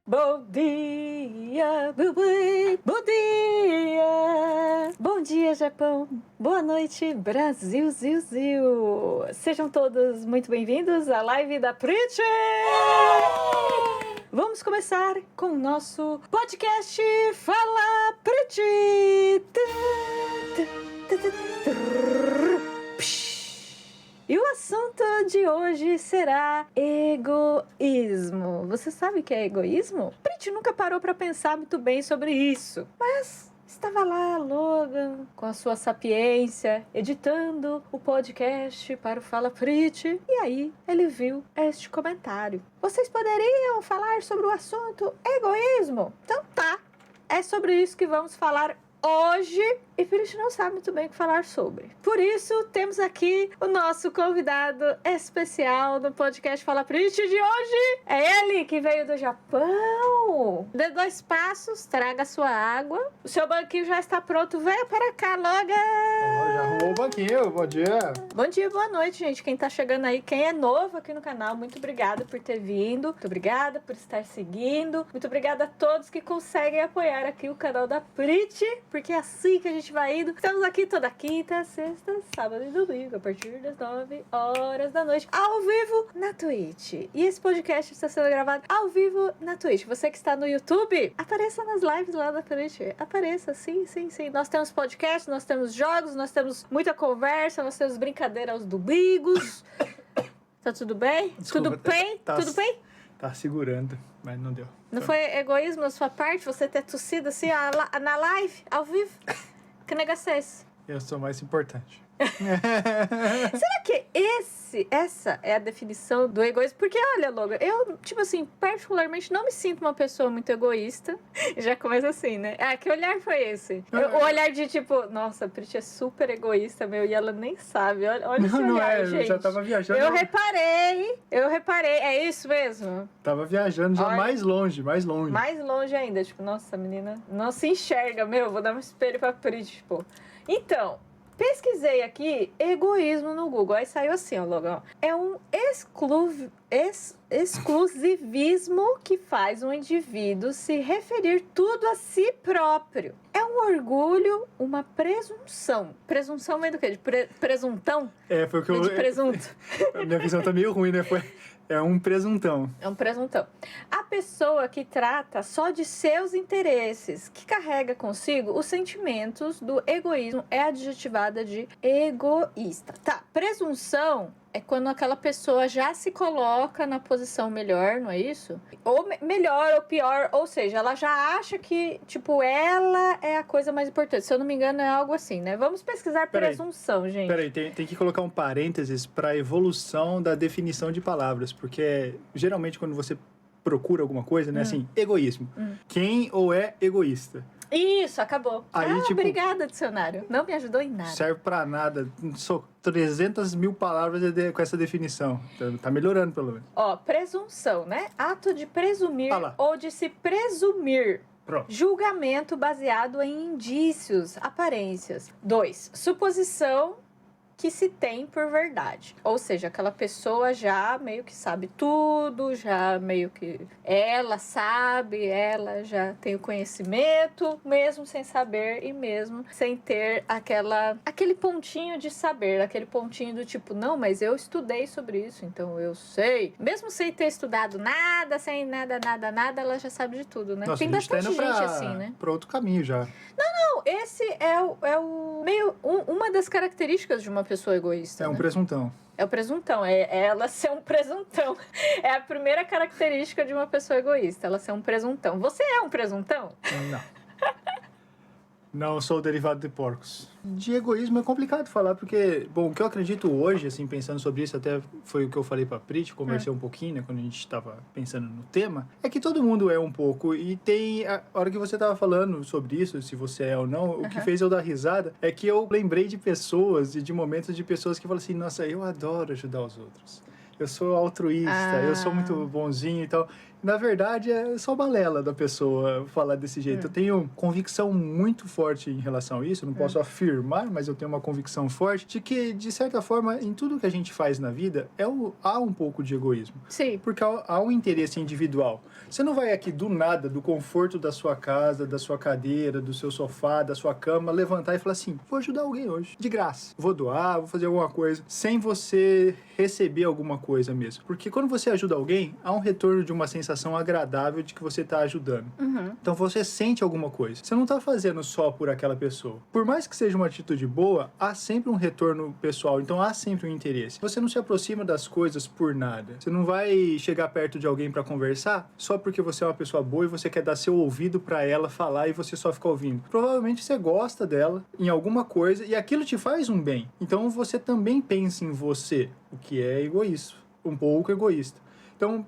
Bom dia, bom dia, bom dia, Japão, boa noite, Brasil, ziu. Sejam todos muito bem-vindos à live da Prit. Vamos começar com o nosso podcast Fala Prit. E o assunto de hoje será egoísmo. Você sabe o que é egoísmo? Prit nunca parou para pensar muito bem sobre isso, mas estava lá Logan com a sua sapiência editando o podcast para o Fala Prit, e aí ele viu este comentário: vocês poderiam falar sobre o assunto egoísmo? Então tá, é sobre isso que vamos falar hoje, e Prit não sabe muito bem o que falar sobre. Por isso, temos aqui o nosso convidado especial do podcast Fala Prit de hoje. É ele que veio do Japão. Dê 2 passos, traga sua água. O seu banquinho já está pronto. Venha para cá, Logan. Já arrumou o banquinho. Bom dia. Bom dia, boa noite, gente. Quem tá chegando aí, quem é novo aqui no canal, muito obrigada por ter vindo. Muito obrigada por estar seguindo. Muito obrigada a todos que conseguem apoiar aqui o canal da Prit, porque é assim que a gente vai indo. Estamos aqui toda quinta, sexta, sábado e domingo, a partir das 9 horas da noite, ao vivo na Twitch. E esse podcast está sendo gravado ao vivo na Twitch. Você que está no YouTube, apareça nas lives lá da Twitch. Apareça, sim. Nós temos podcast, nós temos jogos, nós temos muita conversa, nós temos brincadeira aos domingos. Tá tudo bem? Desculpa, Tudo bem? Tudo bem? Tá segurando, mas não deu. Não foi egoísmo da sua parte você ter tossido assim na live, ao vivo? Que negócio é esse? Eu sou mais importante. Será que essa é a definição do egoísmo? Porque, olha, Logan, eu, tipo assim, particularmente não me sinto uma pessoa muito egoísta. Já começa assim, né? Ah, que olhar foi esse? O olhar de, tipo, nossa, a Prit é super egoísta, meu, e ela nem sabe. Olha esse olhar, não é, gente. eu já tava viajando. Eu reparei. É isso mesmo? Tava viajando já. Olha. mais longe. Mais longe ainda, tipo, nossa, a menina não se enxerga, meu, vou dar um espelho pra Prit, tipo. Então, pesquisei aqui egoísmo no Google, aí saiu assim, ó, Logan. É um exclusivismo que faz um indivíduo se referir tudo a si próprio. É um orgulho, uma presunção. Presunção vem do quê? De presuntão? É, foi o que Vem eu... de presunto. A minha visão tá meio ruim, né? É um presuntão. É um presuntão. A pessoa que trata só de seus interesses, que carrega consigo os sentimentos do egoísmo, é adjetivada de egoísta. Tá, presunção é quando aquela pessoa já se coloca na posição melhor, não é isso? Ou melhor ou pior, ou seja, ela já acha que, tipo, ela é a coisa mais importante. Se eu não me engano, é algo assim, né? Vamos pesquisar presunção, gente. Peraí, tem que colocar um parênteses para a evolução da definição de palavras, porque geralmente quando você procura alguma coisa, né, assim, egoísmo. Quem ou é egoísta? Isso, acabou. Aí, tipo, obrigada, dicionário. Não me ajudou em nada. Serve pra nada. Só 300 mil palavras com essa definição. Tá melhorando, pelo menos. Ó, presunção, né? Ato de presumir ou de se presumir. Pronto. Julgamento baseado em indícios, aparências. 2. Suposição que se tem por verdade. Ou seja, aquela pessoa já meio que sabe tudo, já meio que ela sabe, ela já tem o conhecimento, mesmo sem saber e mesmo sem ter aquele pontinho de saber, aquele pontinho do tipo, não, mas eu estudei sobre isso, então eu sei. Mesmo sem ter estudado nada, sem nada, ela já sabe de tudo, né? Nossa, tem bastante gente assim, né? Pra outro caminho já. Não, esse é o meio uma das características de uma pessoa egoísta. É um né? presuntão. É o presuntão, é ela ser um presuntão. É a primeira característica de uma pessoa egoísta, ela ser um presuntão. Você é um presuntão? Não. Não sou derivado de porcos. De egoísmo é complicado falar, porque, bom, o que eu acredito hoje, assim, pensando sobre isso, até foi o que eu falei pra Prit, conversei um pouquinho, né, quando a gente estava pensando no tema, é que todo mundo é um pouco, e tem, a hora que você tava falando sobre isso, se você é ou não, o que fez eu dar risada é que eu lembrei de pessoas e de momentos de pessoas que falam assim, nossa, eu adoro ajudar os outros. Eu sou altruísta, eu sou muito bonzinho e tal. Na verdade, é só balela da pessoa falar desse jeito. Eu tenho convicção muito forte em relação a isso. Não posso afirmar, mas eu tenho uma convicção forte de que, de certa forma, em tudo que a gente faz na vida, há um pouco de egoísmo. Sim. Porque há um interesse individual. Você não vai aqui do nada, do conforto da sua casa, da sua cadeira, do seu sofá, da sua cama, levantar e falar assim, vou ajudar alguém hoje, de graça. Vou doar, vou fazer alguma coisa, sem você receber alguma coisa mesmo. Porque quando você ajuda alguém, há um retorno de uma sensação agradável de que você está ajudando. Então você sente alguma coisa. Você não está fazendo só por aquela pessoa. Por mais que seja uma atitude boa, há sempre um retorno pessoal. Então há sempre um interesse. Você não se aproxima das coisas por nada. Você não vai chegar perto de alguém para conversar só porque você é uma pessoa boa e você quer dar seu ouvido para ela falar e você só fica ouvindo. Provavelmente você gosta dela em alguma coisa e aquilo te faz um bem. Então você também pensa em você, o que é egoísta, um pouco egoísta. Então,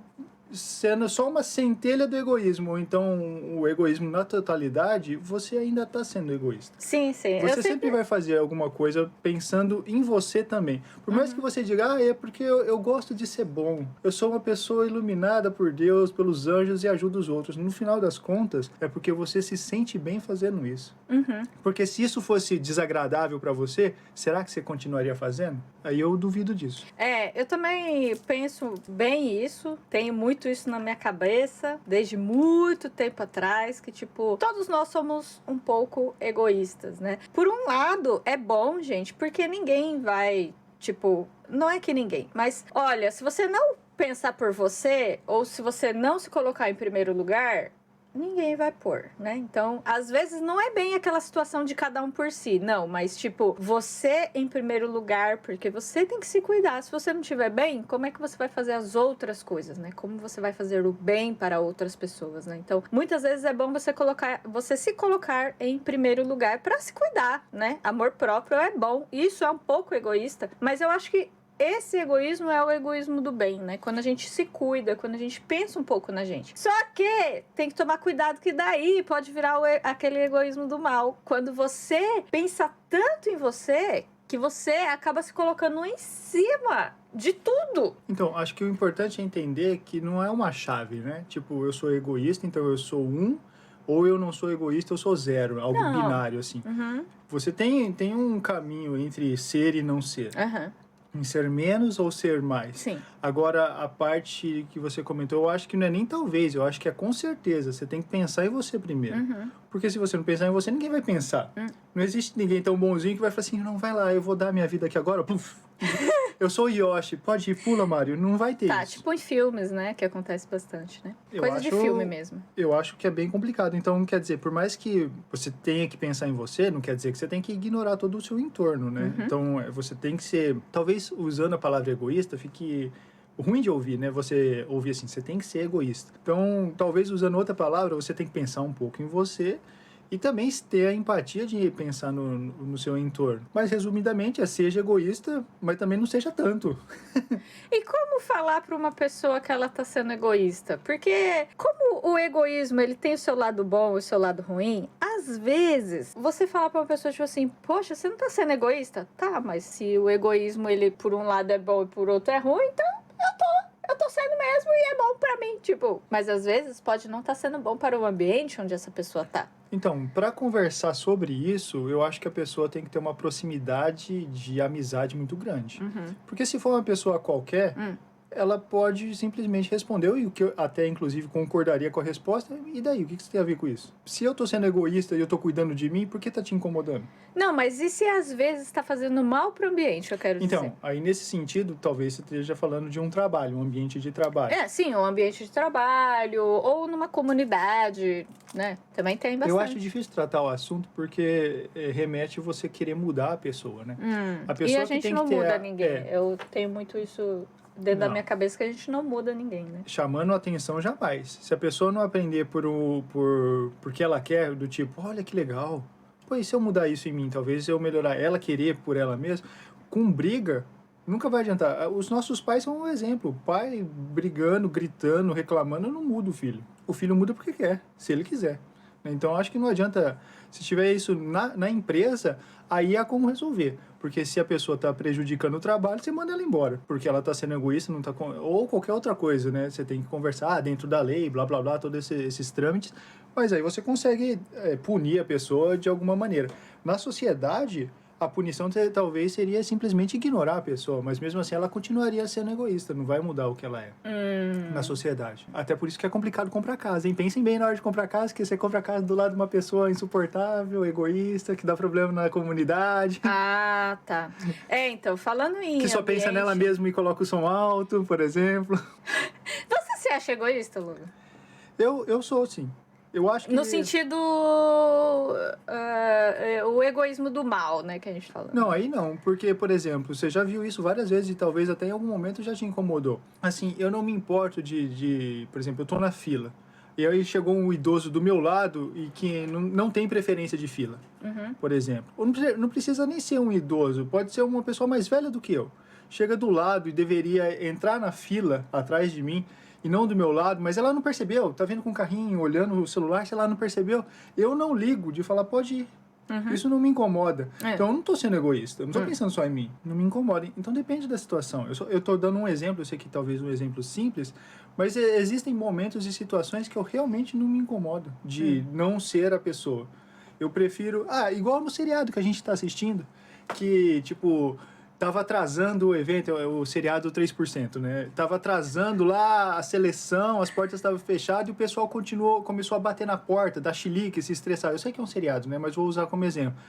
sendo só uma centelha do egoísmo, ou então o egoísmo na totalidade, você ainda está sendo egoísta. Sim. Você sempre vai fazer alguma coisa pensando em você também. Por mais que você diga, é porque eu gosto de ser bom. Eu sou uma pessoa iluminada por Deus, pelos anjos e ajudo os outros. No final das contas, é porque você se sente bem fazendo isso. Porque se isso fosse desagradável para você, será que você continuaria fazendo? Aí eu duvido disso. Eu também penso bem isso. Tenho muito isso na minha cabeça desde muito tempo atrás, que tipo, todos nós somos um pouco egoístas, né? Por um lado, é bom, gente, porque ninguém vai, tipo, não é que ninguém, mas olha, se você não pensar por você, ou se você não se colocar em primeiro lugar, ninguém vai pôr, né? Então, às vezes não é bem aquela situação de cada um por si, não, mas tipo, você em primeiro lugar, porque você tem que se cuidar. Se você não estiver bem, como é que você vai fazer as outras coisas, né? Como você vai fazer o bem para outras pessoas, né? Então, muitas vezes é bom você se colocar em primeiro lugar para se cuidar, né? Amor próprio é bom. Isso é um pouco egoísta, mas eu acho que esse egoísmo é o egoísmo do bem, né? Quando a gente se cuida, quando a gente pensa um pouco na gente. Só que tem que tomar cuidado que daí pode virar aquele egoísmo do mal. Quando você pensa tanto em você, que você acaba se colocando em cima de tudo. Então, acho que o importante é entender que não é uma chave, né? Tipo, eu sou egoísta, então eu sou 1, ou eu não sou egoísta, eu sou 0. Algo binário, assim. Você tem um caminho entre ser e não ser. Em ser menos ou ser mais. Sim. Agora, a parte que você comentou, eu acho que não é nem talvez, eu acho que é com certeza. Você tem que pensar em você primeiro. Porque se você não pensar em você, ninguém vai pensar. Não existe ninguém tão bonzinho que vai falar assim, não, vai lá, eu vou dar minha vida aqui agora. Puf. Eu sou o Yoshi, pode ir, pula, Mario. Não vai ter isso. Tipo em filmes, né? Que acontece bastante, né? Coisa de filme mesmo. Eu acho que é bem complicado. Então, quer dizer, por mais que você tenha que pensar em você, não quer dizer que você tem que ignorar todo o seu entorno, né? Então, você tem que ser... Talvez usando a palavra egoísta fique ruim de ouvir, né? Você ouvir assim, você tem que ser egoísta. Então, talvez usando outra palavra, você tem que pensar um pouco em você e também ter a empatia de pensar no seu entorno. Mas, resumidamente, seja egoísta, mas também não seja tanto. E como falar para uma pessoa que ela está sendo egoísta? Porque como o egoísmo ele tem o seu lado bom e o seu lado ruim, às vezes você fala para uma pessoa tipo assim, poxa, você não está sendo egoísta? Tá, mas se o egoísmo ele por um lado é bom e por outro é ruim, então eu tô sendo mesmo e é bom pra mim, tipo. Mas às vezes pode não estar sendo bom para o ambiente onde essa pessoa tá. Então, para conversar sobre isso, eu acho que a pessoa tem que ter uma proximidade de amizade muito grande. Porque se for uma pessoa qualquer, ela pode simplesmente responder, e o que eu até inclusive concordaria com a resposta, e daí? O que você tem a ver com isso? Se eu tô sendo egoísta e eu tô cuidando de mim, por que tá te incomodando? Não, mas e se às vezes está fazendo mal pro ambiente, eu quero dizer? Então, aí nesse sentido, talvez você esteja falando de um trabalho, um ambiente de trabalho. Sim, um ambiente de trabalho, ou numa comunidade, né? Também tem bastante. Eu acho difícil tratar o assunto porque remete você querer mudar a pessoa, né? A pessoa e a gente não muda ninguém. Eu tenho muito isso dentro da minha cabeça, que a gente não muda ninguém, né? Chamando a atenção, jamais. Se a pessoa não aprender porque ela quer, do tipo, olha que legal, pô, e se eu mudar isso em mim, talvez eu melhorar, ela querer por ela mesma, com briga, nunca vai adiantar. Os nossos pais são um exemplo. O pai brigando, gritando, reclamando, não muda o filho. O filho muda porque quer, se ele quiser. Então, acho que não adianta. Se tiver isso na empresa, aí há como resolver. Porque se a pessoa tá prejudicando o trabalho, você manda ela embora. Porque ela tá sendo egoísta, não tá ou qualquer outra coisa, né? Você tem que conversar dentro da lei, blá, blá, blá, todos esses trâmites. Mas aí você consegue punir a pessoa de alguma maneira. Na sociedade, a punição talvez seria simplesmente ignorar a pessoa, mas mesmo assim ela continuaria sendo egoísta, não vai mudar o que ela é na sociedade. Até por isso que é complicado comprar casa, hein? Pensem bem na hora de comprar casa, que você compra casa do lado de uma pessoa insuportável, egoísta, que dá problema na comunidade. Ah, tá. Então, falando em Que só pensa nela mesmo e coloca o som alto, por exemplo. Você se acha egoísta, Lula? Eu sou, sim. Eu acho que... No sentido... o egoísmo do mal, né, que a gente fala. Não, aí não, porque, por exemplo, você já viu isso várias vezes e talvez até em algum momento já te incomodou. Assim, eu não me importo por exemplo, eu tô na fila e aí chegou um idoso do meu lado e que não tem preferência de fila, por exemplo. Ou não precisa nem ser um idoso, pode ser uma pessoa mais velha do que eu. Chega do lado e deveria entrar na fila atrás de mim e não do meu lado, mas ela não percebeu, tá vindo com o carrinho, olhando o celular, se ela não percebeu, eu não ligo de falar, pode ir. Isso não me incomoda. Então, eu não tô sendo egoísta. Eu não tô pensando só em mim. Não me incomoda. Então, depende da situação. Eu tô dando um exemplo. Eu sei que talvez um exemplo simples. Mas existem momentos e situações que eu realmente não me incomodo de não ser a pessoa. Eu prefiro... igual no seriado que a gente tá assistindo. Que, tipo... Tava atrasando o evento, o seriado 3%, né? Tava atrasando lá a seleção, as portas estavam fechadas e o pessoal começou a bater na porta, dar chilique, se estressar. Eu sei que é um seriado, né? Mas vou usar como exemplo.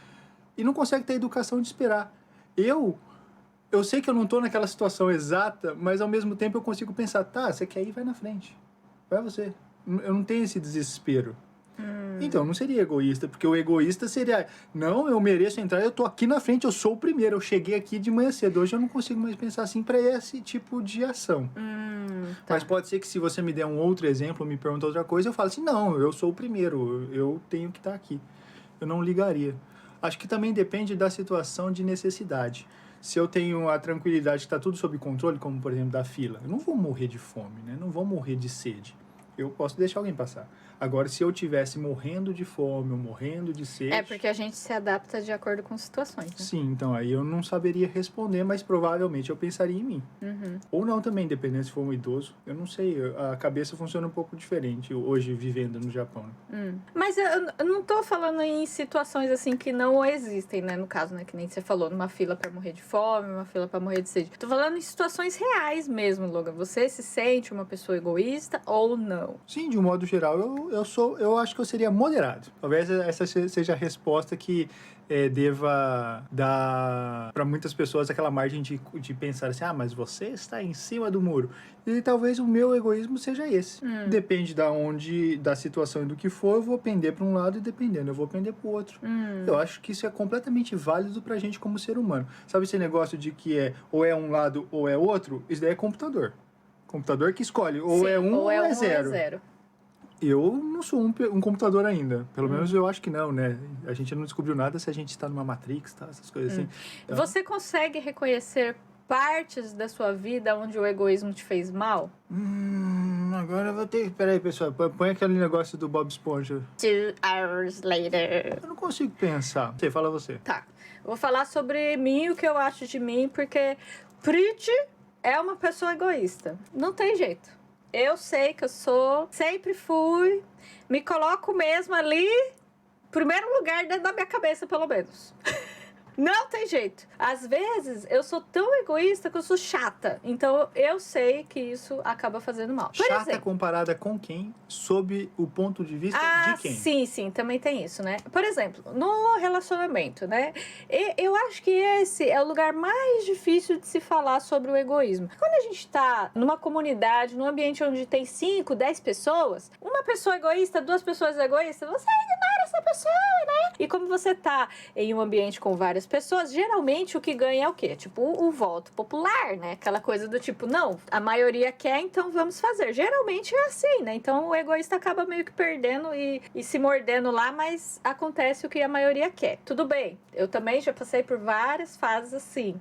E não consegue ter educação de esperar. Eu sei que eu não tô naquela situação exata, mas ao mesmo tempo eu consigo pensar, tá, você quer ir, vai na frente. Vai você. Eu não tenho esse desespero. Então, não seria egoísta, porque o egoísta seria, não, eu mereço entrar, eu tô aqui na frente, eu sou o primeiro, eu cheguei aqui de manhã cedo. Hoje eu não consigo mais pensar assim para esse tipo de ação. Tá. Mas pode ser que se você me der um outro exemplo, me pergunta outra coisa, eu falo assim, não, eu sou o primeiro, eu tenho que estar aqui. Eu não ligaria. Acho que também depende da situação de necessidade. Se eu tenho a tranquilidade que está tudo sob controle, como por exemplo da fila, eu não vou morrer de fome, né? Não vou morrer de sede. Eu posso deixar alguém passar. Agora, se eu tivesse morrendo de fome ou morrendo de sede... É porque a gente se adapta de acordo com situações, né? Sim, então aí eu não saberia responder, mas provavelmente eu pensaria em mim. Ou não também, dependendo se for um idoso. Eu não sei, a cabeça funciona um pouco diferente hoje, vivendo no Japão. Mas eu não tô falando em situações assim que não existem, né? No caso, né? Que nem você falou, numa fila pra morrer de fome, uma fila pra morrer de sede. Tô falando em situações reais mesmo, Logan. Você se sente uma pessoa egoísta ou não? Sim, de um modo geral, eu acho que eu seria moderado. Talvez essa seja a resposta que deva dar para muitas pessoas aquela margem de pensar assim, mas você está em cima do muro. E talvez o meu egoísmo seja esse. Depende da situação e do que for, eu vou pender para um lado e dependendo, eu vou pender para o outro. Eu acho que isso é completamente válido pra gente como ser humano. Sabe esse negócio de que ou é um lado ou é outro? Isso daí é computador. Computador que escolhe, ou é um ou é zero. Eu não sou um computador ainda. Pelo menos eu acho que não, né? A gente não descobriu nada se a gente está numa Matrix, tá? Essas coisas assim. Então... Você consegue reconhecer partes da sua vida onde o egoísmo te fez mal? Agora eu vou ter... Peraí, pessoal. Põe aquele negócio do Bob Esponja. 2 hours later. Eu não consigo pensar. Fala você. Tá. Eu vou falar sobre mim, o que eu acho de mim, porque Prit é uma pessoa egoísta. Não tem jeito. Eu sei que eu sou, sempre fui, me coloco mesmo ali, primeiro lugar dentro da minha cabeça, pelo menos. Não tem jeito. Às vezes, eu sou tão egoísta que eu sou chata. Então, eu sei que isso acaba fazendo mal. Por Chata exemplo, comparada com quem? Sob o ponto de vista de quem? Sim, também tem isso, né? Por exemplo, no relacionamento, né? Eu acho que esse é o lugar mais difícil de se falar sobre o egoísmo. Quando a gente tá numa comunidade, num ambiente onde tem 5, 10 pessoas, uma pessoa egoísta, 2 pessoas egoístas, você ignora essa pessoa, né? E como você tá em um ambiente com várias pessoas, geralmente o que ganha é o quê? Tipo, o voto popular, né? Aquela coisa do tipo, não, a maioria quer, então vamos fazer. Geralmente é assim, né? Então o egoísta acaba meio que perdendo e se mordendo lá, mas acontece o que a maioria quer. Tudo bem, eu também já passei por várias fases assim,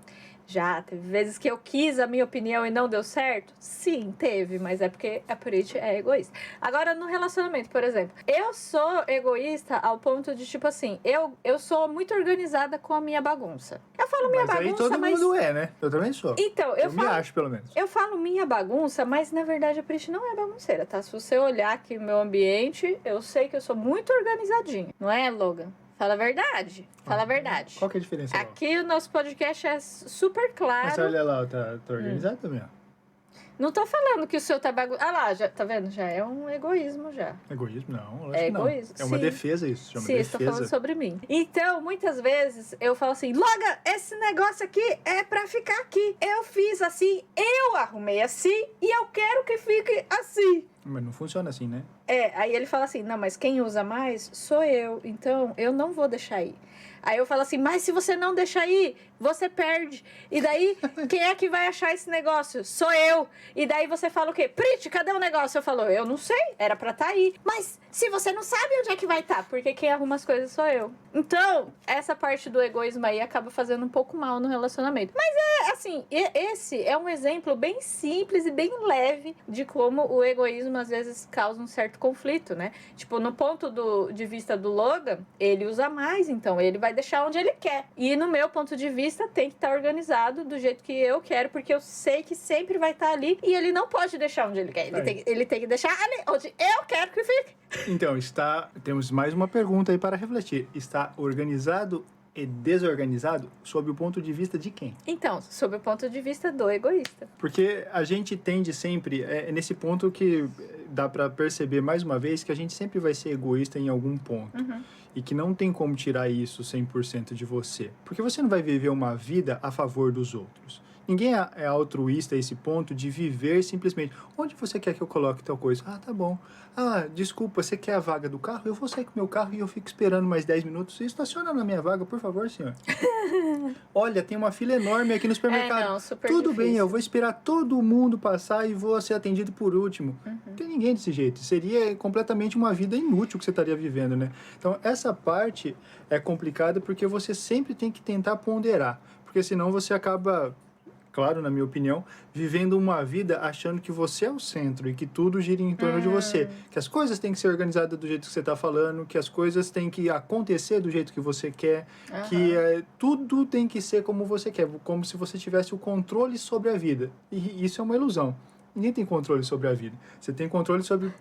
Já, teve vezes que eu quis a minha opinião e não deu certo? Sim, teve, mas é porque a Prit é egoísta. Agora, no relacionamento, por exemplo, eu sou egoísta ao ponto de, tipo assim, eu sou muito organizada com a minha bagunça. Eu falo minha Mas aí bagunça, todo mundo é, né? Eu também sou. Então, Eu me acho, pelo menos. eu falo minha bagunça, mas na verdade a Prit não é bagunceira, tá? Se você olhar aqui o meu ambiente, eu sei que eu sou muito organizadinho. Não é, Logan? Fala a verdade. Fala a verdade. Qual que é a diferença? Aqui o nosso podcast é super claro. Mas olha lá, tá organizado também, ó. Não tô falando que o seu tá bagunçado. Ah lá, já, tá vendo? Já é um egoísmo já. Egoísmo? Não, lógico É que não. egoísmo, É uma sim. defesa isso, chama Sim, defesa. estou falando sobre mim. Então, muitas vezes eu falo assim, Logan, esse negócio aqui é pra ficar aqui. Eu fiz assim, eu arrumei assim e eu quero que fique assim. Mas não funciona assim, né? Aí ele fala assim, não, mas quem usa mais sou eu, então eu não vou deixar aí. Aí eu falo assim, mas se você não deixar aí, você perde. E daí, quem é que vai achar esse negócio? Sou eu. E daí você fala o quê? Prit, cadê o negócio? Eu falo, eu não sei, era pra estar aí. Mas se você não sabe onde é que vai estar, porque quem arruma as coisas sou eu. Então, essa parte do egoísmo aí acaba fazendo um pouco mal no relacionamento. Mas assim, esse é um exemplo bem simples e bem leve de como o egoísmo às vezes causa um certo conflito, né? Tipo, no ponto de vista do Logan, ele usa mais, então ele vai deixar onde ele quer. E no meu ponto de vista, tem que estar organizado do jeito que eu quero, porque eu sei que sempre vai estar ali e ele não pode deixar onde ele quer. Ele tem que deixar ali onde eu quero que fique. Então, temos mais uma pergunta aí para refletir. Está organizado e desorganizado sob o ponto de vista de quem? Então, sob o ponto de vista do egoísta. Porque a gente tende sempre, é nesse ponto que dá para perceber mais uma vez que a gente sempre vai ser egoísta em algum ponto. Uhum. E que não tem como tirar isso 100% de você. Porque você não vai viver uma vida a favor dos outros. Ninguém é altruísta a esse ponto de viver simplesmente. Onde você quer que eu coloque tal coisa? Ah, tá bom. Ah, desculpa, você quer a vaga do carro? Eu vou sair com o meu carro e eu fico esperando mais 10 minutos. Você estaciona na minha vaga, por favor, senhor. Olha, tem uma fila enorme aqui no supermercado. Não, super Tudo difícil. bem, eu vou esperar todo mundo passar e vou ser atendido por último. Não tem ninguém desse jeito. Seria completamente uma vida inútil que você estaria vivendo, né? Então, essa parte é complicada porque você sempre tem que tentar ponderar. Porque senão você acaba, claro, na minha opinião, vivendo uma vida achando que você é o centro e que tudo gira em torno de você. Que as coisas têm que ser organizadas do jeito que você está falando, que as coisas têm que acontecer do jeito que você quer, que tudo tem que ser como você quer, como se você tivesse o controle sobre a vida. E isso é uma ilusão. Ninguém tem controle sobre a vida. Você tem controle sobre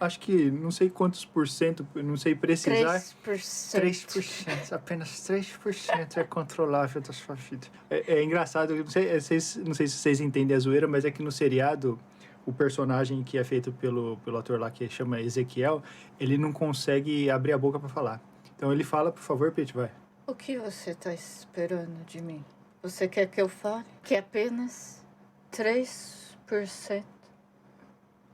acho que não sei quantos por cento, não sei precisar. 3%, apenas 3% é controlável da sua vida. É engraçado, eu não sei se vocês entendem a zoeira, mas é que no seriado, o personagem que é feito pelo ator lá, que chama Ezequiel, ele não consegue abrir a boca para falar. Então ele fala, por favor, Pete, vai. O que você está esperando de mim? Você quer que eu fale que apenas 3%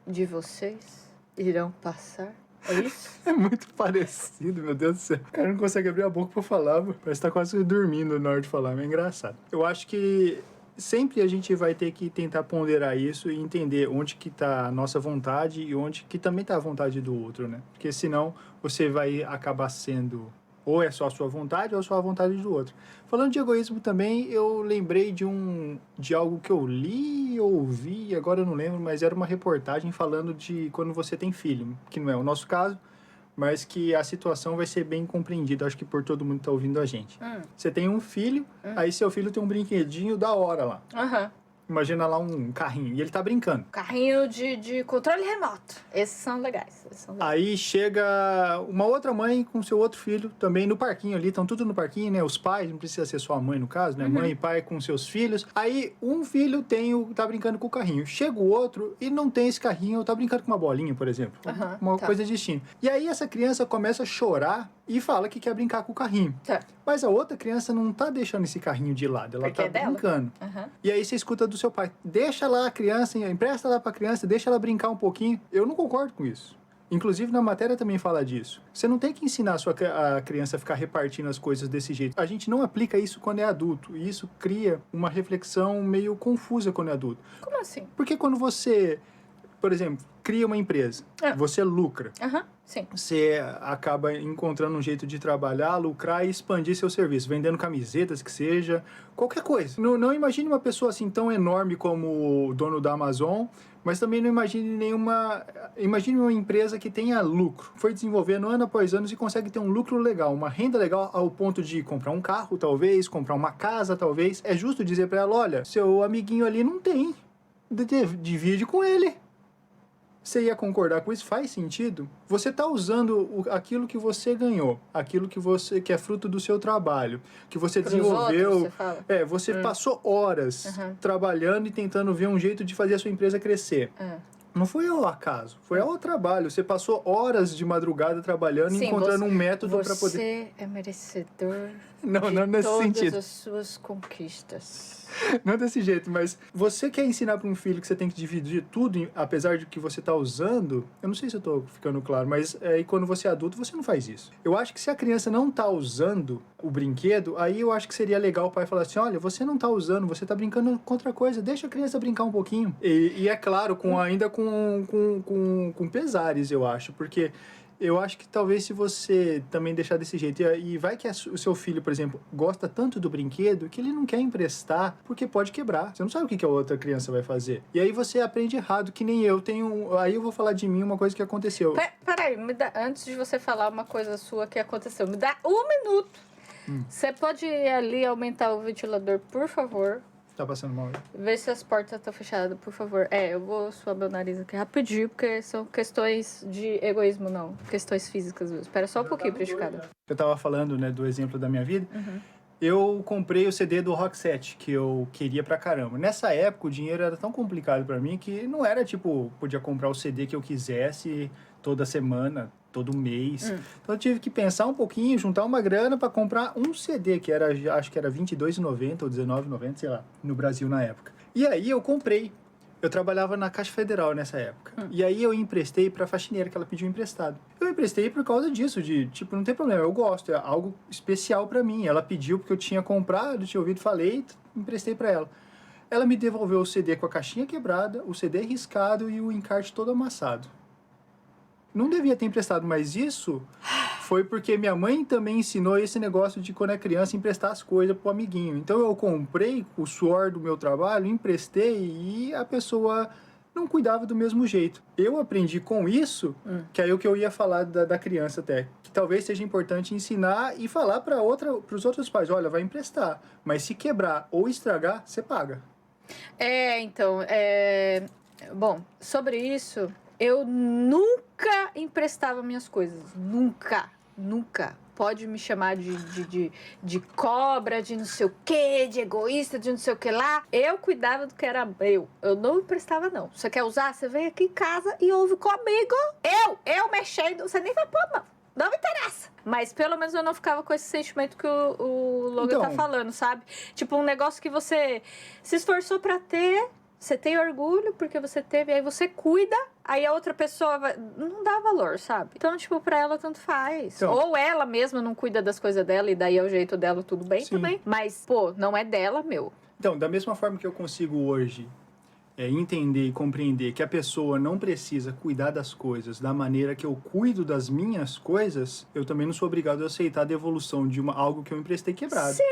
de vocês irão passar? É isso? É muito parecido, meu Deus do céu. O cara não consegue abrir a boca pra falar, parece que tá quase dormindo na hora de falar, mas é engraçado. Eu acho que sempre a gente vai ter que tentar ponderar isso e entender onde que tá a nossa vontade e onde que também tá a vontade do outro, né? Porque senão você vai acabar sendo ou é só a sua vontade ou só a vontade do outro. Falando de egoísmo também, eu lembrei de algo que eu li ou ouvi, agora eu não lembro, mas era uma reportagem falando de quando você tem filho, que não é o nosso caso, mas que a situação vai ser bem compreendida, acho que por todo mundo que tá ouvindo a gente. Você tem um filho, aí seu filho tem um brinquedinho da hora lá. Imagina lá um carrinho, e ele tá brincando. Carrinho de controle remoto. Esses são legais. Aí chega uma outra mãe com seu outro filho também no parquinho ali, estão tudo no parquinho, né? Os pais, não precisa ser só a mãe no caso, né? Mãe e pai com seus filhos. Aí um filho tá brincando com o carrinho. Chega o outro e não tem esse carrinho, tá brincando com uma bolinha, por exemplo. Uma coisa distinta. E aí essa criança começa a chorar e fala que quer brincar com o carrinho. Mas a outra criança não tá deixando esse carrinho de lado, ela tá brincando. E aí você escuta do seu pai, deixa lá a criança, empresta lá pra criança, deixa ela brincar um pouquinho. Eu não concordo com isso. Inclusive, na matéria também fala disso. Você não tem que ensinar a criança a ficar repartindo as coisas desse jeito. A gente não aplica isso quando é adulto. E isso cria uma reflexão meio confusa quando é adulto. Como assim? Porque quando você... por exemplo, cria uma empresa, você lucra. Sim. Você acaba encontrando um jeito de trabalhar, lucrar e expandir seu serviço, vendendo camisetas, que seja, qualquer coisa. Não imagine uma pessoa assim tão enorme como o dono da Amazon, mas também não imagine nenhuma... Imagine uma empresa que tenha lucro. Foi desenvolvendo ano após ano e consegue ter um lucro legal, uma renda legal ao ponto de comprar um carro, talvez, comprar uma casa, talvez. É justo dizer para ela, olha, seu amiguinho ali não tem, divide com ele. Você ia concordar com isso? Faz sentido? Você está usando aquilo que você ganhou, aquilo que é fruto do seu trabalho, que você desenvolveu. Outros, você fala? Você passou horas trabalhando e tentando ver um jeito de fazer a sua empresa crescer. Não foi ao acaso, foi ao trabalho. Você passou horas de madrugada trabalhando e encontrando um método para poder... Você é merecedor não nesse sentido. todas as suas conquistas. Não desse jeito, mas você quer ensinar para um filho que você tem que dividir tudo, apesar de que você está usando... Eu não sei se eu estou ficando claro, mas aí quando você é adulto, você não faz isso. Eu acho que se a criança não está usando o brinquedo, aí eu acho que seria legal o pai falar assim, olha, você não está usando, você está brincando com outra coisa, deixa a criança brincar um pouquinho. E é claro, ainda com pesares, eu acho, porque... Eu acho que talvez se você também deixar desse jeito, e vai que o seu filho, por exemplo, gosta tanto do brinquedo que ele não quer emprestar porque pode quebrar. Você não sabe o que a outra criança vai fazer. E aí você aprende errado, que nem eu tenho... Aí eu vou falar de mim uma coisa que aconteceu. Peraí, antes de você falar uma coisa sua que aconteceu, me dá 1 minuto. Você pode ir ali aumentar o ventilador, por favor? Tá passando mal. Vê se as portas estão fechadas, por favor. Eu vou suar meu nariz aqui rapidinho, porque são questões de egoísmo, não. Questões físicas mesmo. Espera só um pouquinho pra ficar. Eu tava falando, né, do exemplo da minha vida. Eu comprei o CD do Rock Set, que eu queria pra caramba. Nessa época, o dinheiro era tão complicado pra mim que não era, tipo, podia comprar o CD que eu quisesse toda semana, todo mês. Então eu tive que pensar um pouquinho, juntar uma grana para comprar um CD, que era, acho que era R$22,90 ou R$19,90, sei lá, no Brasil na época. E aí eu comprei. Eu trabalhava na Caixa Federal nessa época. E aí eu emprestei pra faxineira, que ela pediu emprestado. Eu emprestei por causa disso, tipo, não tem problema, eu gosto, é algo especial pra mim. Ela pediu porque eu tinha comprado, tinha ouvido, falei, emprestei pra ela. Ela me devolveu o CD com a caixinha quebrada, o CD riscado e o encarte todo amassado. Não devia ter emprestado, mas isso foi porque minha mãe também ensinou esse negócio de quando é criança emprestar as coisas pro amiguinho. Então eu comprei o suor do meu trabalho, emprestei e a pessoa não cuidava do mesmo jeito. Eu aprendi com isso, que é o que eu ia falar da criança até, que talvez seja importante ensinar e falar para os outros pais, olha, vai emprestar, mas se quebrar ou estragar, você paga. Bom, sobre isso... Eu nunca emprestava minhas coisas. Nunca. Pode me chamar de cobra, de não sei o quê, de egoísta, de não sei o que lá. Eu cuidava do que era meu. Eu não emprestava, não. Você quer usar? Você vem aqui em casa e ouve comigo. Eu mexendo, você nem vai pôr a mão. Não me interessa. Mas pelo menos eu não ficava com esse sentimento que o Logan tá falando, sabe? Tipo, um negócio que você se esforçou pra ter... Você tem orgulho porque você teve, aí você cuida, aí a outra pessoa não dá valor, sabe? Então, tipo, pra ela tanto faz. Então, ou ela mesma não cuida das coisas dela e daí é o jeito dela, tudo bem também. Mas, pô, não é dela, meu. Então, da mesma forma que eu consigo hoje entender e compreender que a pessoa não precisa cuidar das coisas da maneira que eu cuido das minhas coisas, eu também não sou obrigado a aceitar a devolução de algo que eu emprestei quebrado. Sim,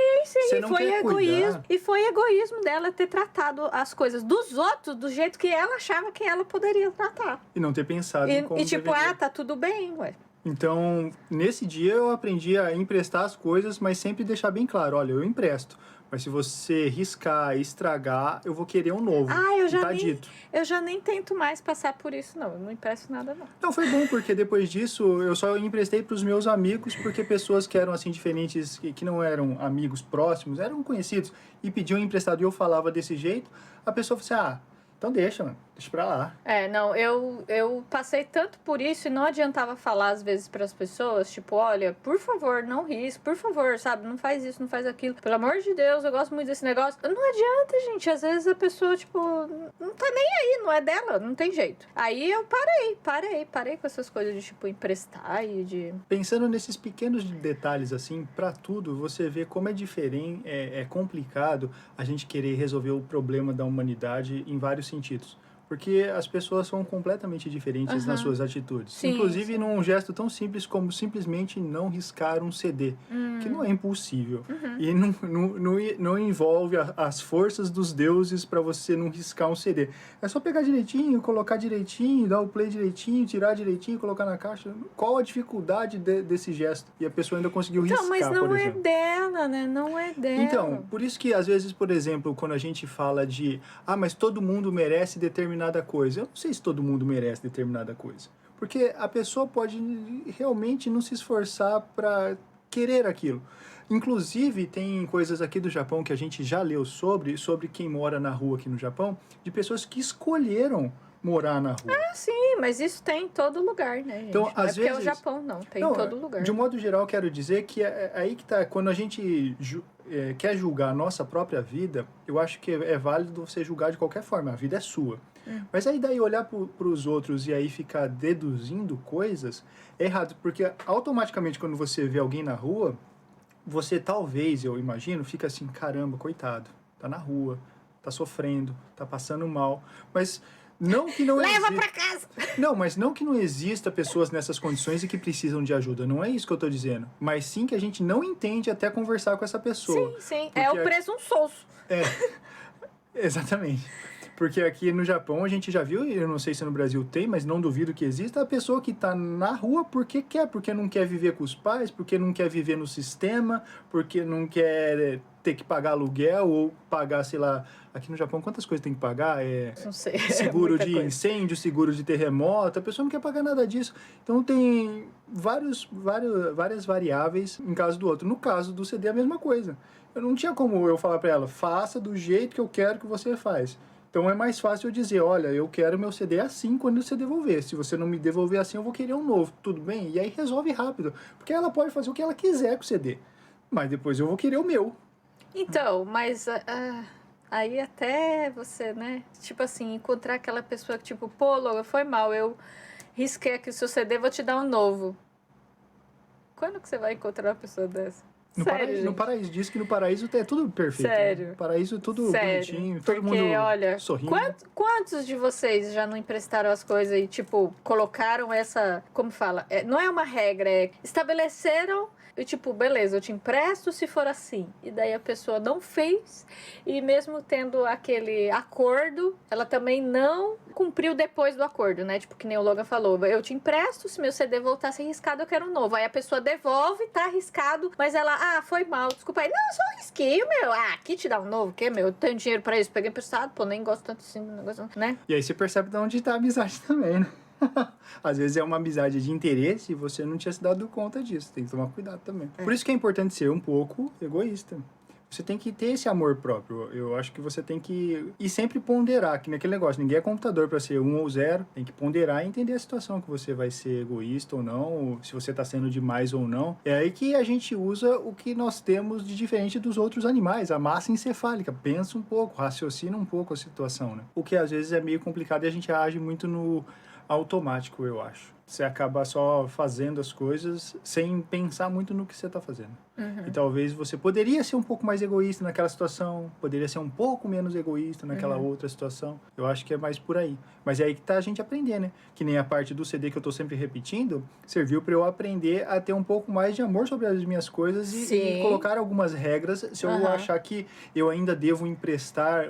e foi egoísmo. E foi egoísmo dela ter tratado as coisas dos outros do jeito que ela achava que ela poderia tratar. E não ter pensado em como tipo, deveria. tá tudo bem, ué. Então, nesse dia eu aprendi a emprestar as coisas, mas sempre deixar bem claro, olha, eu empresto. Mas se você riscar, estragar, eu vou querer um novo. Eu já nem tento mais passar por isso, não. Eu não empresto nada, não. Não, foi bom, porque depois disso, eu só emprestei para os meus amigos, porque pessoas que eram, assim, diferentes, que não eram amigos próximos, eram conhecidos, e pediam emprestado e eu falava desse jeito, a pessoa falou assim, então deixa, mano. Deixa pra lá. Eu passei tanto por isso e não adiantava falar às vezes pras pessoas, tipo, olha, por favor, não risque, por favor, sabe, não faz isso, não faz aquilo. Pelo amor de Deus, eu gosto muito desse negócio. Não adianta, gente, às vezes a pessoa, tipo, não tá nem aí, não é dela, não tem jeito. Aí eu parei com essas coisas de, tipo, emprestar e de... Pensando nesses pequenos detalhes, assim, pra tudo, você vê como é diferente, é complicado a gente querer resolver o problema da humanidade em vários sentidos. Porque as pessoas são completamente diferentes nas suas atitudes. Sim, Inclusive sim. num gesto tão simples como simplesmente não riscar um CD, que não é impossível. E não envolve as forças dos deuses para você não riscar um CD. É só pegar direitinho, colocar direitinho, dar o play direitinho, tirar direitinho, colocar na caixa. Qual a dificuldade desse gesto? E a pessoa ainda conseguiu Então, riscar, mas não por é exemplo. dela, né? Não é dela. Então, por isso que às vezes, por exemplo, quando a gente fala de mas todo mundo merece determinada coisa. Eu não sei se todo mundo merece determinada coisa. Porque a pessoa pode realmente não se esforçar para querer aquilo. Inclusive, tem coisas aqui do Japão que a gente já leu sobre quem mora na rua aqui no Japão, de pessoas que escolheram morar na rua. Sim, mas isso tem em todo lugar, né, gente? Então, Não é às porque é o vezes- Japão, não. Tem em todo lugar. De um modo geral, quero dizer que é aí que tá, quando a gente quer julgar a nossa própria vida, eu acho que é válido você julgar de qualquer forma, a vida é sua. Mas aí daí olhar para os outros e aí ficar deduzindo coisas é errado, porque automaticamente quando você vê alguém na rua, você talvez, eu imagino, fica assim, caramba, coitado, tá na rua, tá sofrendo, tá passando mal, mas não que não Leva exi- pra casa! Não, mas não que não exista pessoas nessas condições e que precisam de ajuda, não é isso que eu tô dizendo, mas sim que a gente não entende até conversar com essa pessoa. Sim, sim. Porque É o presunçoso. Exatamente. Porque aqui no Japão a gente já viu, e eu não sei se no Brasil tem, mas não duvido que exista, a pessoa que está na rua porque quer, porque não quer viver com os pais, porque não quer viver no sistema, porque não quer ter que pagar aluguel ou pagar, sei lá, aqui no Japão quantas coisas tem que pagar? Não sei. Seguro Muita de coisa. incêndio, seguro de terremoto, a pessoa não quer pagar nada disso. Então tem várias variáveis em caso do outro. No caso do CD é a mesma coisa. Eu não tinha como eu falar para ela, faça do jeito que eu quero que você faz. Então é mais fácil eu dizer, olha, eu quero meu CD assim quando você devolver. Se você não me devolver assim, eu vou querer um novo. Tudo bem? E aí resolve rápido. Porque ela pode fazer o que ela quiser com o CD. Mas depois eu vou querer o meu. Então, mas aí até você, né? Tipo assim, encontrar aquela pessoa que, tipo, pô, Loga, foi mal, eu risquei aqui o seu CD, vou te dar um novo. Quando que você vai encontrar uma pessoa dessa? Sério, No paraíso, diz que no paraíso é tudo perfeito. Sério. No paraíso é tudo bonitinho, todo Porque, mundo olha, sorrindo. quantos de vocês já não emprestaram as coisas e, tipo, colocaram essa. Como fala? Não é uma regra, estabeleceram. E tipo, beleza, eu te empresto se for assim. E daí a pessoa não fez. E mesmo tendo aquele acordo, ela também não cumpriu depois do acordo, né? Tipo, que nem o Logan falou. Eu te empresto, se meu CD voltasse riscado, eu quero um novo. Aí a pessoa devolve, tá arriscado, mas ela, foi mal, desculpa aí. Não, eu só risquei o meu. Aqui te dá um novo, que meu? Eu tenho dinheiro pra isso, peguei emprestado, pô, nem gosto tanto assim do negócio, né? E aí você percebe de onde tá a amizade também, né? Às vezes é uma amizade de interesse e você não tinha se dado conta disso. Tem que tomar cuidado também. Por isso que é importante ser um pouco egoísta. Você tem que ter esse amor próprio. Eu acho que você tem que... E sempre ponderar, que naquele negócio, ninguém é computador para ser 1 ou 0. Tem que ponderar e entender a situação que você vai ser egoísta ou não, ou se você está sendo demais ou não. É aí que a gente usa o que nós temos de diferente dos outros animais, a massa encefálica. Pensa um pouco, raciocina um pouco a situação, né? O que às vezes é meio complicado e a gente age muito no automático, eu acho. Você acaba só fazendo as coisas sem pensar muito no que você está fazendo. E talvez você poderia ser um pouco mais egoísta naquela situação, poderia ser um pouco menos egoísta naquela outra situação. Eu acho que é mais por aí. Mas é aí que tá a gente aprender, né? Que nem a parte do CD que eu tô sempre repetindo, serviu para eu aprender a ter um pouco mais de amor sobre as minhas coisas e colocar algumas regras se eu achar que eu ainda devo emprestar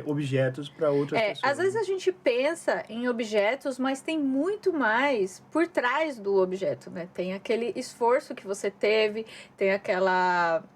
objetos para outras pessoas. Às vezes a gente pensa em objetos, mas tem muito mais por trás do objeto, né? Tem aquele esforço que você teve, tem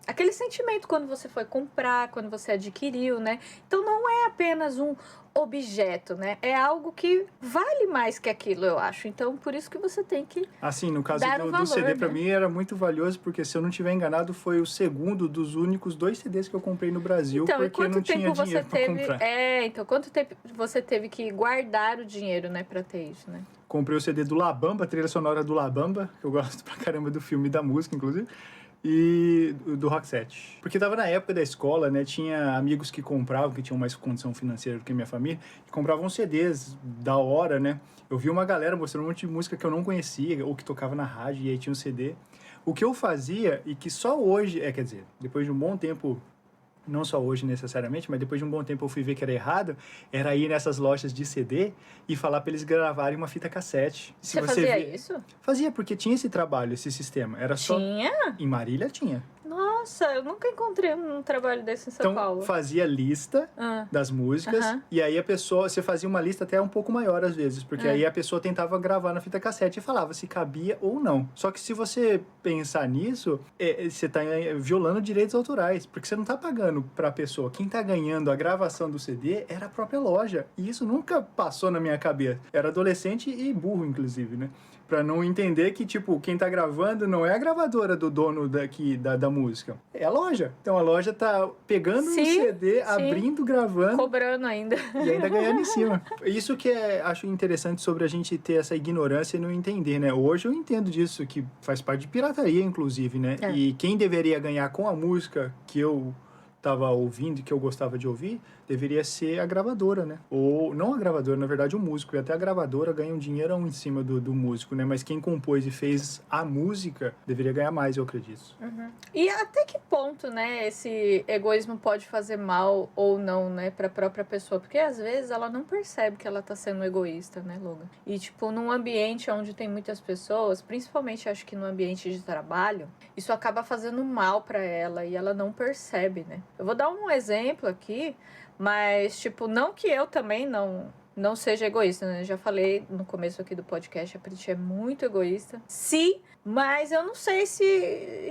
aquele sentimento quando você foi comprar, quando você adquiriu, né? Então não é apenas um objeto, né? É algo que vale mais que aquilo, eu acho. Então, por isso que você tem que assim, no caso dar do valor, CD, pra né? mim era muito valioso, porque se eu não tiver enganado, foi o segundo dos únicos 2 CDs que eu comprei no Brasil, Então, e porque eu não quanto tinha tempo você dinheiro pra teve? comprar. Então, quanto tempo você teve que guardar o dinheiro, né, pra ter isso, né? Comprei o CD do La Bamba, a trilha sonora do La Bamba, que eu gosto pra caramba do filme e da música, inclusive, e do Roxette. Porque tava na época da escola, né, tinha amigos que compravam, que tinham mais condição financeira do que a minha família, e compravam CDs da hora, né? Eu vi uma galera mostrando um monte de música que eu não conhecia, ou que tocava na rádio, e aí tinha um CD. O que eu fazia, e que só hoje, quer dizer, depois de um bom tempo não só hoje necessariamente, mas depois de um bom tempo eu fui ver que era errado, era ir nessas lojas de CD e falar para eles gravarem uma fita cassete. Se Você fazia vê- isso? Fazia, porque tinha esse trabalho, esse sistema. Era só... Tinha? Em Marília tinha. Nossa, eu nunca encontrei um trabalho desse em São Então, Paulo. fazia lista Ah. das músicas, Aham. e aí a pessoa, você fazia uma lista até um pouco maior às vezes, porque aí a pessoa tentava gravar na fita cassete e falava se cabia ou não. Só que se você pensar nisso, você tá violando direitos autorais, porque você não tá pagando pra pessoa. Quem tá ganhando a gravação do CD era a própria loja, e isso nunca passou na minha cabeça. Era adolescente e burro, inclusive, né? Pra não entender que, tipo, quem tá gravando não é a gravadora do dono da música. É a loja. Então a loja tá pegando o CD, abrindo, gravando. Cobrando ainda. E ainda ganhando em cima. Isso que acho interessante sobre a gente ter essa ignorância e não entender, né? Hoje eu entendo disso, que faz parte de pirataria, inclusive, né? É. E quem deveria ganhar com a música que eu tava ouvindo e que eu gostava de ouvir, deveria ser a gravadora, né? Ou, não a gravadora, na verdade, o músico. E até a gravadora ganha um dinheirão em cima do músico, né? Mas quem compôs e fez a música deveria ganhar mais, eu acredito. E até que ponto, né, esse egoísmo pode fazer mal ou não, né, pra própria pessoa? Porque às vezes ela não percebe que ela tá sendo egoísta, né, Logan? E, tipo, num ambiente onde tem muitas pessoas, principalmente acho que no ambiente de trabalho, isso acaba fazendo mal pra ela e ela não percebe, né? Eu vou dar um exemplo aqui, mas, tipo, não que eu também não seja egoísta, né? Já falei no começo aqui do podcast, a Priti é muito egoísta. Sim, mas eu não sei se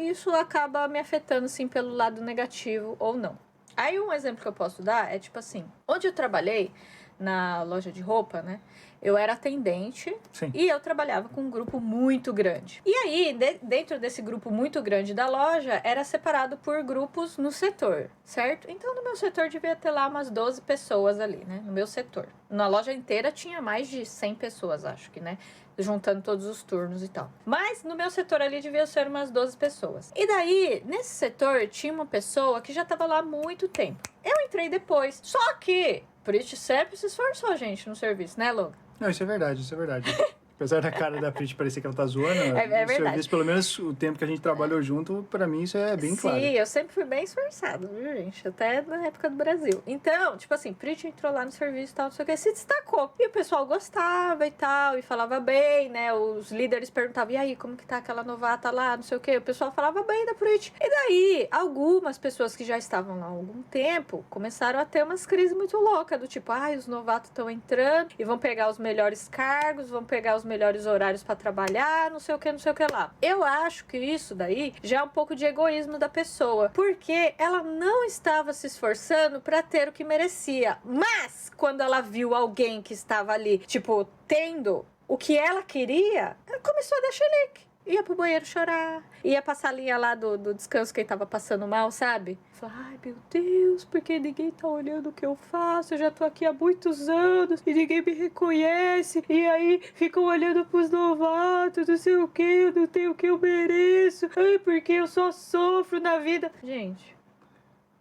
isso acaba me afetando, assim, pelo lado negativo ou não. Aí um exemplo que eu posso dar é, tipo assim, onde eu trabalhei, na loja de roupa, né? Eu era atendente. Sim. E eu trabalhava com um grupo muito grande. E aí, dentro desse grupo muito grande da loja, era separado por grupos no setor, certo? Então, no meu setor devia ter lá umas 12 pessoas ali, né? No meu setor. Na loja inteira tinha mais de 100 pessoas, acho que, né? Juntando todos os turnos e tal. Mas no meu setor ali devia ser umas 12 pessoas. E daí, nesse setor, tinha uma pessoa que já estava lá há muito tempo. Eu entrei depois. Só que Prit sempre se esforçou, gente, no serviço, né, Logan? Não, isso é verdade, isso é verdade. Apesar da cara da Prit parecer que ela tá zoando, É verdade. o serviço, pelo menos o tempo que a gente trabalhou junto, pra mim isso é bem claro. Sim, eu sempre fui bem esforçada, viu, gente? Até na época do Brasil. Então, tipo assim, Prit entrou lá no serviço e tal, não sei o que, se destacou. E o pessoal gostava e tal, e falava bem, né? Os líderes perguntavam, e aí, como que tá aquela novata lá, não sei o que. O pessoal falava bem da Prit. E daí, algumas pessoas que já estavam lá há algum tempo, começaram a ter umas crises muito loucas, do tipo, os novatos estão entrando e vão pegar os melhores cargos, vão pegar os melhores horários pra trabalhar, não sei o que lá. Eu acho que isso daí já é um pouco de egoísmo da pessoa, porque ela não estava se esforçando pra ter o que merecia, mas quando ela viu alguém que estava ali, tipo, tendo o que ela queria, ela começou a dar chilique. Ia pro banheiro chorar, ia passar a linha lá do descanso quem tava passando mal, sabe? Falei, ai meu Deus, porque ninguém tá olhando o que eu faço, eu já tô aqui há muitos anos e ninguém me reconhece, e aí ficam olhando pros novatos, não sei o que, eu não tenho o que eu mereço, ai, porque eu só sofro na vida. Gente,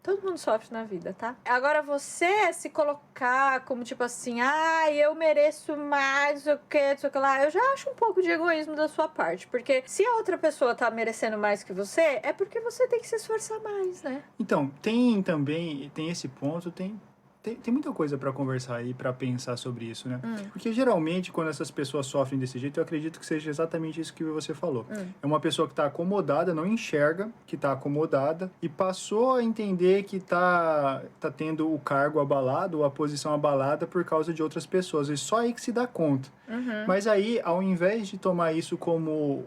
todo mundo sofre na vida, tá? Agora você se colocar como tipo assim, eu mereço mais, não sei o que lá, eu já acho um pouco de egoísmo da sua parte. Porque se a outra pessoa tá merecendo mais que você, é porque você tem que se esforçar mais, né? Então, tem esse ponto, tem muita coisa pra conversar e pra pensar sobre isso, né? Porque geralmente, quando essas pessoas sofrem desse jeito, eu acredito que seja exatamente isso que você falou. É uma pessoa que tá acomodada, não enxerga que tá acomodada e passou a entender que tá tendo o cargo abalado ou a posição abalada por causa de outras pessoas. E só aí que se dá conta. Mas aí, ao invés de tomar isso como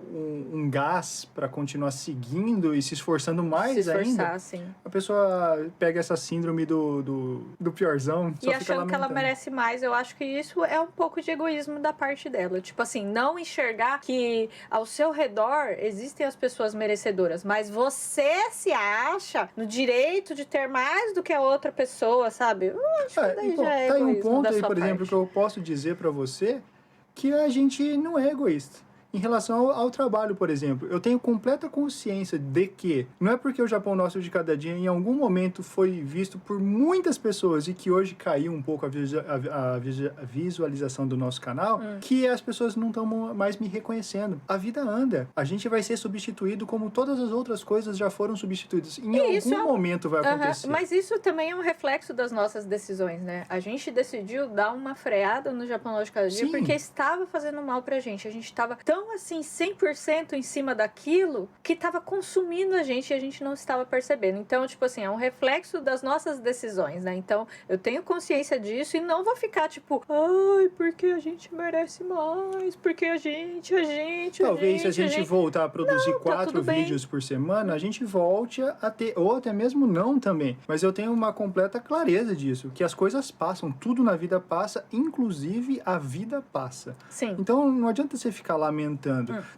um gás pra continuar seguindo e se esforçando mais ainda, Sim. a pessoa pega essa síndrome do piorzão, E achando que ela merece mais, eu acho que isso é um pouco de egoísmo da parte dela. Tipo assim, não enxergar que ao seu redor existem as pessoas merecedoras, mas você se acha no direito de ter mais do que a outra pessoa, sabe? Eu acho que daí já é tá aí um egoísmo ponto da aí, sua por exemplo, parte. que eu posso dizer pra você que a gente não é egoísta. Em relação ao trabalho, por exemplo, eu tenho completa consciência de que não é porque o Japão Nosso de Cada Dia em algum momento foi visto por muitas pessoas e que hoje caiu um pouco a visualização do nosso canal, que as pessoas não estão mais me reconhecendo. A vida anda. A gente vai ser substituído como todas as outras coisas já foram substituídas. Em algum momento vai acontecer. Mas isso também é um reflexo das nossas decisões, né? A gente decidiu dar uma freada no Japão Nosso de Cada Dia porque estava fazendo mal pra gente. A gente estava tão assim 100% em cima daquilo que estava consumindo a gente e a gente não estava percebendo. Então, tipo assim, é um reflexo das nossas decisões, né? Então, eu tenho consciência disso e não vou ficar tipo, ai, porque a gente merece mais, porque a gente. Talvez se a gente voltar a produzir 4 vídeos por semana, a gente volte a ter, ou até mesmo não também. Mas eu tenho uma completa clareza disso, que as coisas passam, tudo na vida passa, inclusive a vida passa. Sim. Então, não adianta você ficar lamentando.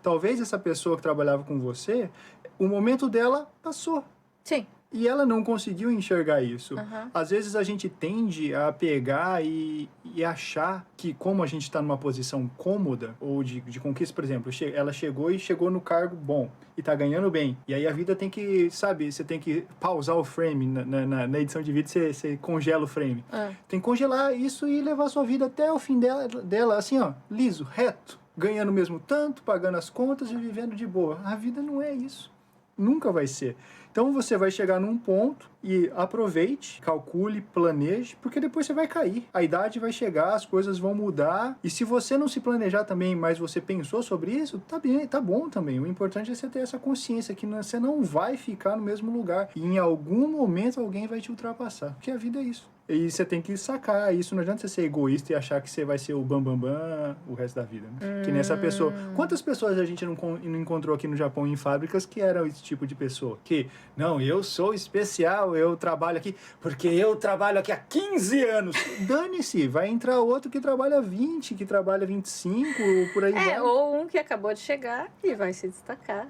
Talvez essa pessoa que trabalhava com você, o momento dela passou. Sim. E ela não conseguiu enxergar isso. Às vezes a gente tende a pegar e achar que, como a gente está numa posição cômoda ou de conquista, por exemplo, ela chegou no cargo bom e tá ganhando bem. E aí a vida tem que, sabe, você tem que pausar o frame. Na edição de vídeo você congela o frame. Tem que congelar isso e levar a sua vida até o fim dela assim, ó, liso, reto. Ganhando mesmo tanto, pagando as contas e vivendo de boa. A vida não é isso. Nunca vai ser. Então você vai chegar num ponto e aproveite, calcule, planeje, porque depois você vai cair. A idade vai chegar, as coisas vão mudar. E se você não se planejar também, mas você pensou sobre isso, tá bem, tá bom também. O importante é você ter essa consciência que você não vai ficar no mesmo lugar. E em algum momento alguém vai te ultrapassar. Porque a vida é isso. E você tem que sacar isso. Não adianta você ser egoísta e achar que você vai ser o bambambam o resto da vida. Né? Que nem essa pessoa. Quantas pessoas a gente não encontrou aqui no Japão em fábricas que eram esse tipo de pessoa? Que, não, eu sou especial, eu trabalho aqui porque eu trabalho aqui há 15 anos. Dane-se, vai entrar outro que trabalha 20, que trabalha 25, por aí vai. Ou um que acabou de chegar e vai se destacar.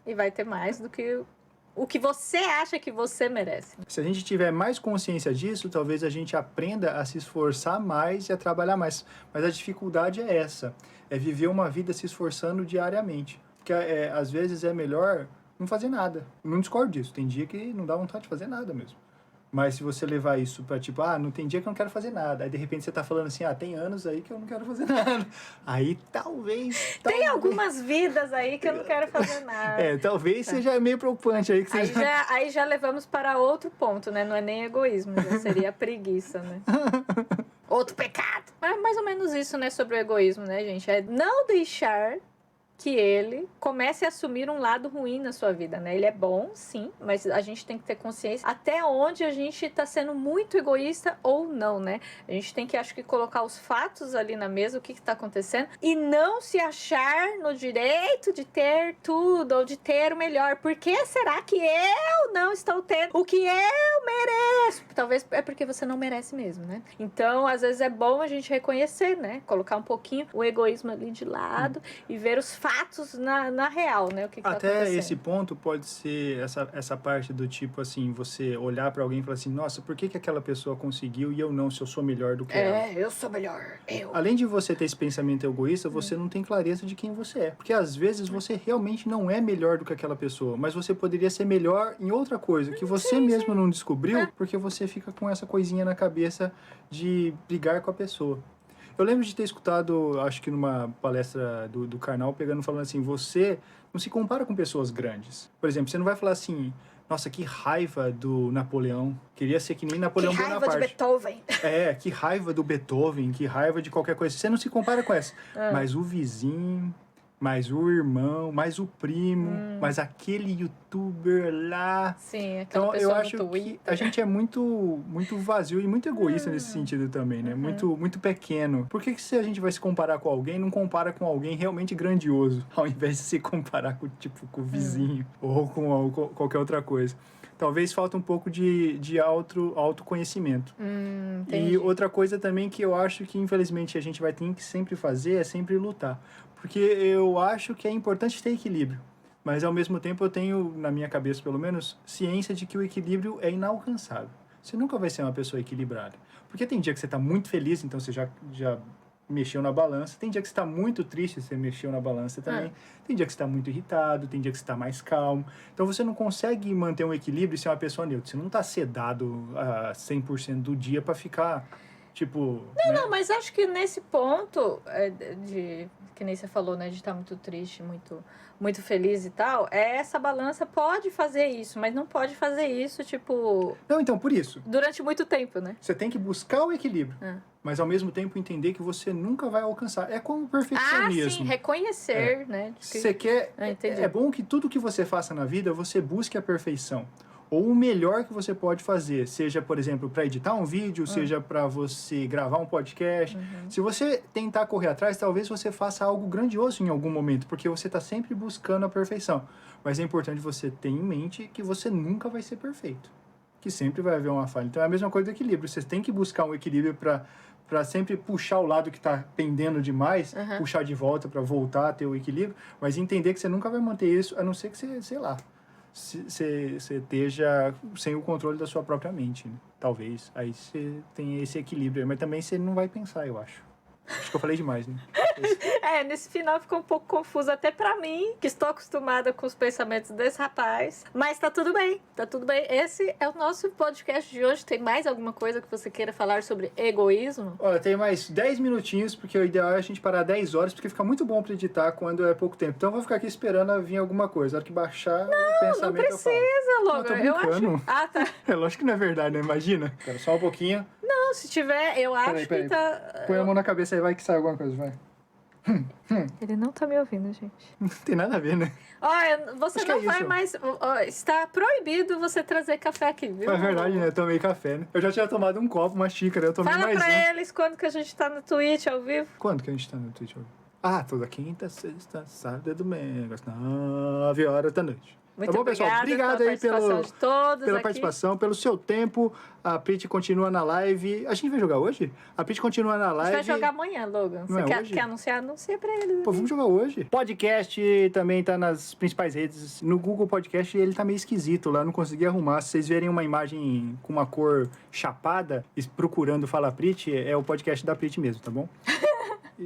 E vai ter mais do que o que você acha que você merece. Se a gente tiver mais consciência disso, talvez a gente aprenda a se esforçar mais e a trabalhar mais. Mas a dificuldade é essa, é viver uma vida se esforçando diariamente. Porque às vezes é melhor não fazer nada. Eu não discordo disso, tem dia que não dá vontade de fazer nada mesmo. Mas se você levar isso pra tipo, não tem dia que eu não quero fazer nada. Aí de repente você tá falando assim, tem anos aí que eu não quero fazer nada. Aí talvez... Tem algumas vidas aí que eu não quero fazer nada. Talvez seja meio preocupante aí. Que aí já levamos para outro ponto, né? Não é nem egoísmo, já seria preguiça, né? Outro pecado. Mas é mais ou menos isso, né? Sobre o egoísmo, né, gente? É não deixar que ele comece a assumir um lado ruim na sua vida, né? Ele é bom, sim, mas a gente tem que ter consciência até onde a gente tá sendo muito egoísta ou não, né? A gente tem que, acho que, colocar os fatos ali na mesa, o que tá acontecendo, e não se achar no direito de ter tudo ou de ter o melhor. Por que será que eu não estou tendo o que eu mereço? Talvez é porque você não merece mesmo, né? Então, às vezes é bom a gente reconhecer, né? Colocar um pouquinho o egoísmo ali de lado e ver os fatos na real, né? O que tá acontecendo. Até esse ponto pode ser essa parte do tipo assim, você olhar pra alguém e falar assim, nossa, por que aquela pessoa conseguiu e eu não, se eu sou melhor do que ela? Eu sou melhor, Além de você ter esse pensamento egoísta, você não tem clareza de quem você é. Porque às vezes você realmente não é melhor do que aquela pessoa, mas você poderia ser melhor em outra coisa, que você mesmo não descobriu, porque você fica com essa coisinha na cabeça de brigar com a pessoa. Eu lembro de ter escutado, acho que numa palestra do Karnal, falando assim, você não se compara com pessoas grandes. Por exemplo, você não vai falar assim, nossa, que raiva do Napoleão, queria ser que nem Napoleão Bonaparte. Que raiva de Beethoven. Que raiva do Beethoven, que raiva de qualquer coisa. Você não se compara com essa. Mas o vizinho, mais o irmão, mais o primo, mais aquele youtuber lá. Sim, aquela então, pessoa eu acho no Twitter. que a gente é muito vazio e muito egoísta nesse sentido também, né? Muito pequeno. Por que se a gente vai se comparar com alguém, não compara com alguém realmente grandioso, ao invés de se comparar com o vizinho ou com qualquer outra coisa? Talvez falta um pouco de autoconhecimento. E outra coisa também que eu acho que, infelizmente, a gente vai ter que sempre fazer é sempre lutar. Porque eu acho que é importante ter equilíbrio. Mas, ao mesmo tempo, eu tenho, na minha cabeça, pelo menos, ciência de que o equilíbrio é inalcançável. Você nunca vai ser uma pessoa equilibrada. Porque tem dia que você está muito feliz, então você já mexeu na balança. Tem dia que você tá muito triste, você mexeu na balança também. Tem dia que você tá muito irritado, tem dia que você tá mais calmo. Então você não consegue manter um equilíbrio e ser uma pessoa neutra. Você não tá sedado a 100% do dia pra ficar, tipo... Não, mas acho que nesse ponto, que nem você falou, né, de estar muito triste, muito feliz e tal, essa balança pode fazer isso, mas não pode fazer isso, tipo... Não, então, por isso. Durante muito tempo, né? Você tem que buscar o equilíbrio. Mas ao mesmo tempo entender que você nunca vai alcançar. É como o perfeccionismo. Sim, reconhecer, né? Você quer... É bom que tudo que você faça na vida, você busque a perfeição. Ou o melhor que você pode fazer. Seja, por exemplo, para editar um vídeo, seja para você gravar um podcast. Se você tentar correr atrás, talvez você faça algo grandioso em algum momento, porque você está sempre buscando a perfeição. Mas é importante você ter em mente que você nunca vai ser perfeito. Que sempre vai haver uma falha. Então é a mesma coisa do equilíbrio. Você tem que buscar um equilíbrio para sempre puxar o lado que está pendendo demais, puxar de volta para voltar a ter o equilíbrio, mas entender que você nunca vai manter isso, a não ser que você, sei lá, você esteja sem o controle da sua própria mente, né? Talvez. Aí você tem esse equilíbrio, mas também você não vai pensar, eu acho. Acho que eu falei demais, né? Nesse final ficou um pouco confuso até pra mim, que estou acostumada com os pensamentos desse rapaz. Mas tá tudo bem, tá tudo bem. Esse é o nosso podcast de hoje. Tem mais alguma coisa que você queira falar sobre egoísmo? Olha, tem mais 10 minutinhos, porque o ideal é a gente parar 10 horas, porque fica muito bom pra editar quando é pouco tempo. Então eu vou ficar aqui esperando vir alguma coisa. Na hora que baixar o pensamento não precisa, Logan. eu tô brincando. Ah, tá. É lógico que não é verdade, né? Imagina. Espera só um pouquinho. Não, se tiver, eu acho que tá... Põe a mão na cabeça aí, vai que sai alguma coisa, vai. Ele não tá me ouvindo, gente. Não tem nada a ver, né? Olha, você Acho não que é vai isso. mais... Está proibido você trazer café aqui, viu? É verdade, né? Eu tomei café, né? Eu já tinha tomado um copo, uma xícara, eu tomei Fala mais pra um. eles quando que a gente tá no Twitch ao vivo. Quando que a gente tá no Twitch? Ah, toda quinta, sexta, sábado e domingo, às 9 horas da noite. Muito tá bom, pessoal? Obrigado aí de todos pela aqui. participação, pelo seu tempo. A Prit continua na live. A gente vai jogar hoje? A Prit continua na A live. gente vai jogar amanhã, Logan. Não Você é hoje? quer anunciar? Anuncia pra eles. Pô, vamos jogar hoje. Podcast também tá nas principais redes. No Google Podcast ele tá meio esquisito lá, não consegui arrumar. Se vocês verem uma imagem com uma cor chapada, procurando Fala Prit, é o podcast da Prit mesmo, tá bom?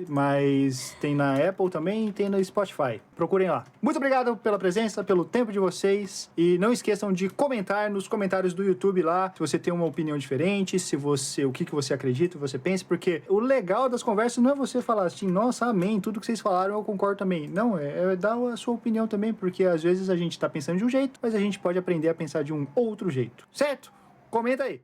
Mas tem na Apple também e tem no Spotify. Procurem lá. Muito obrigado pela presença, pelo tempo de vocês. E não esqueçam de comentar nos comentários do YouTube lá, se você tem uma opinião diferente, o que você acredita, você pensa, porque o legal das conversas não é você falar assim, nossa, amém, tudo que vocês falaram eu concordo também. Não, é dar a sua opinião também, porque às vezes a gente tá pensando de um jeito, mas a gente pode aprender a pensar de um outro jeito. Certo? Comenta aí.